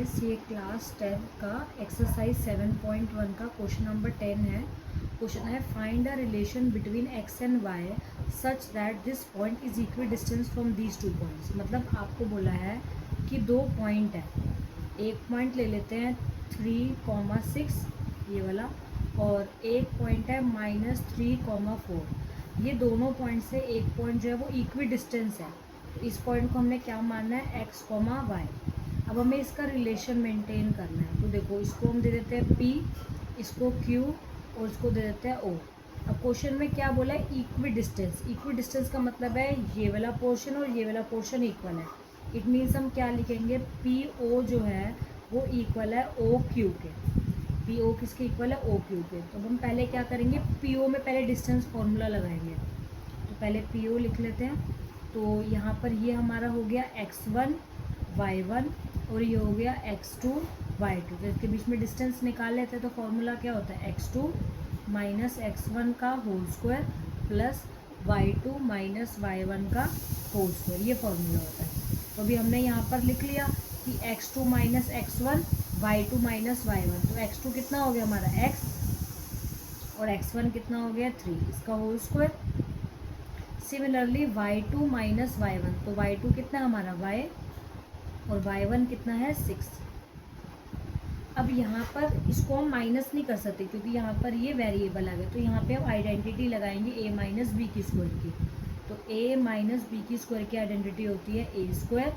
Friends, ये class 10 का exercise 7.1 का क्वेश्चन नंबर 10 है। क्वेश्चन है find a relation between x and y such that this point is equidistance from these two points. मतलब आपको बोला है कि दो पॉइंट है, एक पॉइंट ले लेते हैं 3,6 ये वाला, और एक पॉइंट है -3,4। ये दोनों पॉइंट से एक पॉइंट जो है वो इक्वी डिस्टेंस है। तो इस पॉइंट को हमने क्या मानना है, एक्स कॉमा वाई। अब हमें इसका रिलेशन मेंटेन करना है। तो देखो, इसको हम दे देते हैं P, इसको Q और इसको दे देते हैं O। अब क्वेश्चन में क्या बोला है, इक्वी डिस्टेंस। इक्वी डिस्टेंस का मतलब है ये वाला पोर्शन और ये वाला पोर्शन इक्वल है। इट मीन्स हम क्या लिखेंगे, PO जो है वो इक्वल है OQ के। PO किसके इक्वल है, OQ के। तो हम पहले क्या करेंगे, PO में पहले डिस्टेंस फॉर्मूला लगाएंगे। तो पहले PO लिख लेते हैं। तो यहाँ पर ये हमारा हो गया x1 y1 और ये हो गया x2 y2। तो इसके बीच में डिस्टेंस निकाल लेते हैं। तो फॉर्मूला क्या होता है, x2 माइनस x1 का whole square plus y2 minus y1 का होल स्क्वायर, ये फॉर्मूला होता है। तो अभी हमने यहाँ पर लिख लिया कि x2 minus x1 y2 minus y1। तो x2 कितना हो गया हमारा x, और x1 कितना हो गया 3, इसका whole square. Similarly y2 minus y1, तो y2 कितना हमारा y, और y1 कितना है 6। अब यहाँ पर इसको हम माइनस नहीं कर सकते क्योंकि यहाँ पर ये वेरिएबल आ गया। तो यहाँ पे हम आइडेंटिटी लगाएंगे a माइनस बी की स्क्वायर की। तो a माइनस बी की स्क्वायर की आइडेंटिटी होती है a square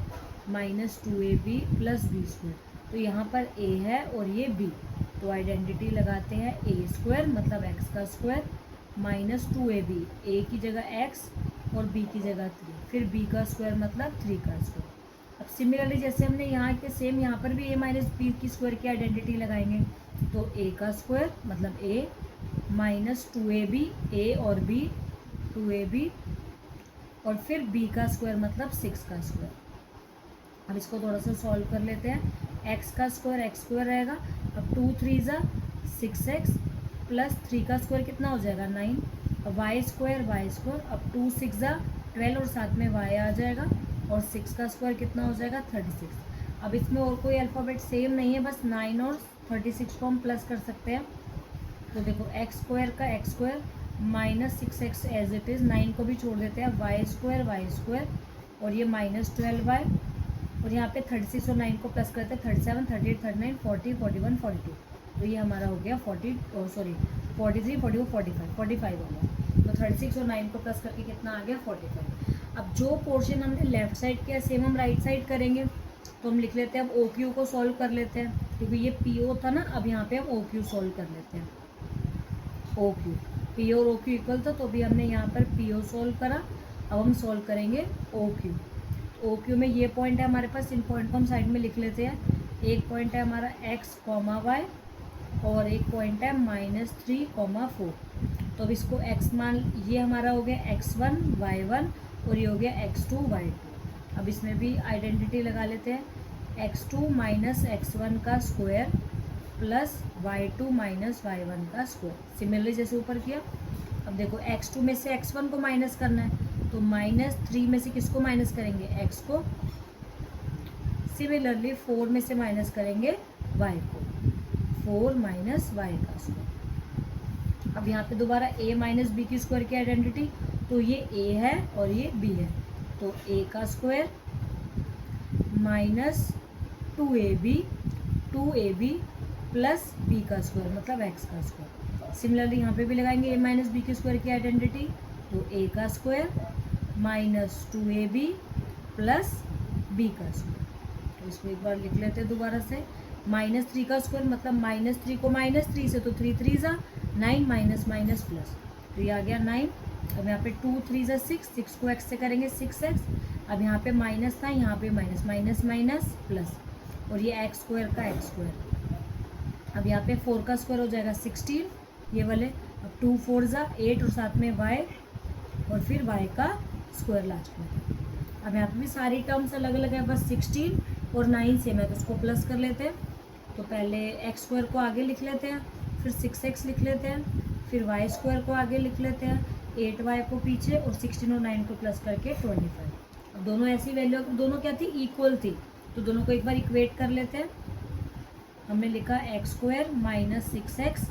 minus 2ab plus b square. तो यहाँ पर a है और ये b, तो आइडेंटिटी लगाते हैं a स्क्वायर मतलब x का स्क्वायर माइनस 2ab, a की जगह x और b की जगह 3, फिर b का स्क्वायर मतलब 3 का स्क्वायर। अब सिमिलरली जैसे हमने यहाँ के सेम यहाँ पर भी a माइनस बी की स्क्वायर की आइडेंटिटी लगाएंगे। तो a का स्क्वायर मतलब a माइनस 2ab, a और b 2ab, और फिर b का स्क्वायर मतलब 6 का स्क्वायर। अब इसको थोड़ा सा सॉल्व कर लेते हैं। x का स्क्वायर x स्क्वायर रहेगा। अब 2 3 ज़ा 6x प्लस 3 का स्क्वायर कितना हो जाएगा 9। अब y स्क्वायर अब 2 6 ज़ा 12 और साथ में y आ जाएगा, और 6 का स्क्वायर कितना हो जाएगा 36। अब इसमें और कोई अल्फ़ाबेट सेम नहीं है, बस 9 और 36 को हम प्लस कर सकते हैं। तो देखो x स्क्वायर का x square minus 6x as it is, 9 को भी छोड़ देते हैं, y स्क्वायर और ये माइनस 12y, और यहाँ पे 36 और 9 को प्लस करते हैं 37 38 39 40 41 42। तो ये हमारा हो गया 43 44 45 हो गया। तो 36 और 9 को प्लस करके कितना आ गया 45। अब जो पोर्शन हमने लेफ्ट साइड किया सेम हम राइट साइड करेंगे। तो हम लिख लेते हैं, अब OQ को सॉल्व कर लेते हैं क्योंकि ये PO था ना। अब यहाँ पे हम OQ सॉल्व कर लेते हैं। OQ, PO और OQ इक्वल था, तो अभी हमने यहाँ पर PO सॉल्व करा। अब हम सॉल्व करेंगे OQ। OQ में ये पॉइंट है हमारे पास, इन पॉइंट को हम साइड में लिख लेते हैं। एक पॉइंट है हमारा x, y और एक पॉइंट है -3,4। तो अब इसको x मान, ये हमारा हो गया x1 y1 और ये हो गया x2 y2। अब इसमें भी आइडेंटिटी लगा लेते हैं, x2 माइनस x1 का square plus y2 minus y1 का स्क्वायर। सिमिलरली जैसे ऊपर किया। अब देखो x2 में से x1 को माइनस करना है, तो -3 में से किसको माइनस करेंगे, x को। सिमिलरली 4 में से माइनस करेंगे y को, 4 माइनस y का स्क्वायर। अब यहाँ पे दोबारा a माइनस बी की स्क्वायर की आइडेंटिटी, तो ये a है और ये b है। तो a का square minus 2ab plus b का स्क्वायर मतलब x का स्क्वायर। सिमिलरली यहाँ पे भी लगाएंगे a माइनस बी की स्क्वायर की आइडेंटिटी, तो a का square minus 2ab plus b का स्क्वायर। तो इसको एक बार लिख लेते हैं दोबारा से। -3 का स्क्वायर मतलब -3 को -3 से, तो 3 3 ज़ा 9 माइनस माइनस प्लस, तो ये आ गया 9। अब यहाँ पे 2 3 ज़ा 6, 6 को x से करेंगे 6x। अब यहाँ पे माइनस था, यहाँ पे माइनस माइनस माइनस प्लस, और ये x स्क्वायर का x स्क्वायर। अब यहाँ पे 4 का स्क्वायर हो जाएगा 16 ये वाले। अब 2 4 ज़ा 8 और साथ में y, और फिर y का स्क्वायर लास्ट में। अब यहाँ पे भी सारी टर्म्स अलग अलग है, बस 16 और 9 सेम है, तो उसको प्लस कर लेते हैं। तो पहले x स्क्वायर को आगे लिख लेते हैं, फिर 6x लिख लेते हैं, फिर y स्क्वायर को आगे लिख लेते हैं, 8y को पीछे, और 16 और 9 को प्लस करके 25। अब दोनों ऐसी वैल्यू, दोनों क्या थी, इक्वल थी, तो दोनों को एक बार इक्वेट कर लेते हैं। हमने लिखा x square minus 6x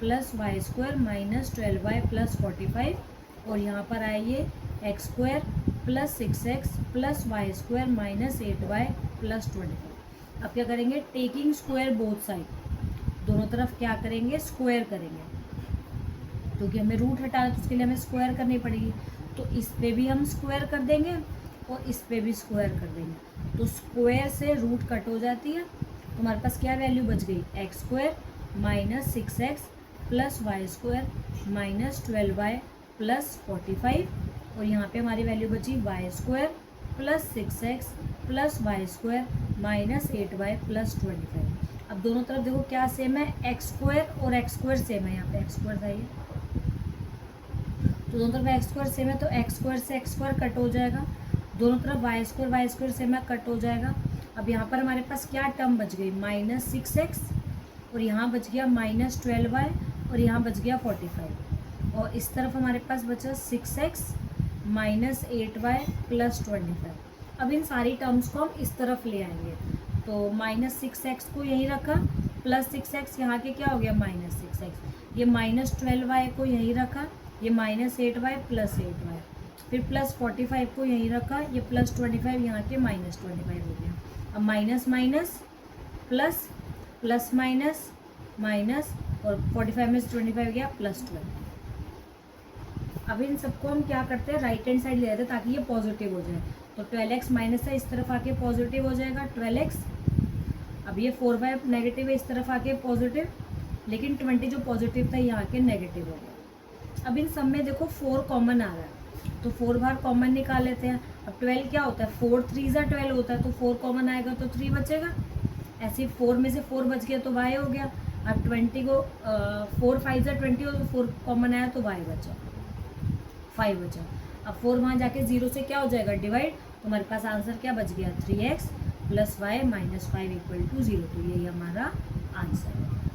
plus y square minus 12y plus 45, और यहाँ पर आइए x square plus 6x plus y square minus 8y plus 25। अब क्या करेंगे, टेकिंग स्क्वायर बोथ साइड, दोनों तरफ क्या करेंगे, स्क्वायर करेंगे, क्योंकि हमें रूट हटाना है तो उसके लिए हमें स्क्वायर करनी पड़ेगी। तो इस पे भी हम स्क्वायर कर देंगे और इस पे भी स्क्वायर कर देंगे, तो स्क्वायर से रूट कट हो जाती है, तो हमारे पास क्या वैल्यू बच गई, x square minus 6x plus y square minus 12y plus 45, और यहाँ पे हमारी वैल्यू बची y square plus 6x plus y square minus 8y plus 25। अब दोनों तरफ देखो क्या सेम है, एक्स स्क्वायर और एक्स स्क्वायर सेम है, यहाँ पे एक्स स्क्वायर था ये, तो दोनों तरफ एक्स स्क्वायर सेम है, तो एक्स स्क्वायर से एक्स स्क्वायर कट हो जाएगा, दोनों तरफ वाई स्क्वायर सेम है, कट हो जाएगा। अब यहाँ पर हमारे पास क्या टर्म बच गई, माइनस 6x, और यहाँ बच गया माइनस 12y, और यहाँ बच गया 45, और इस तरफ हमारे पास बचा 6x माइनस 8y प्लस 25। अब इन सारी टर्म्स को हम इस तरफ ले आएंगे, तो माइनस 6x को यहीं रखा, प्लस 6x, यहाँ के क्या हो गया माइनस 6x, ये माइनस 12y को यहीं रखा, ये माइनस 8y प्लस 8y, फिर प्लस 45 को यहीं रखा, ये प्लस 25, यहाँ के माइनस 25 हो गया। अब minus minus plus, plus minus minus, और 45 में से 25 गया प्लस 12। अब इन सबको हम क्या करते हैं, राइट हैंड साइड ले जाते हैं ताकि ये पॉजिटिव हो जाए, तो 12x माइनस है, इस तरफ आके पॉजिटिव हो जाएगा 12x। अब ये 4y नेगेटिव है, इस तरफ आके पॉजिटिव, लेकिन 20 जो पॉजिटिव था यहाँ के नेगेटिव हो गया। अब इन सब में देखो 4 कॉमन आ रहा है, तो 4 बार कॉमन निकाल लेते हैं। अब 12 क्या होता है, 4 3 12 होता है, तो 4 कॉमन आएगा तो 3 बचेगा, ऐसे 4 में से 4 बच गया तो y हो गया। अब 20 को 4 5 20 हो, तो 4 कॉमन आया तो y बचा, 5 बचा। अब 4 वहाँ जाके 0 से क्या हो जाएगा डिवाइड, तो हमारे पास आंसर क्या बच गया 3x plus y minus 5 equal to 0, तो यही हमारा आंसर है।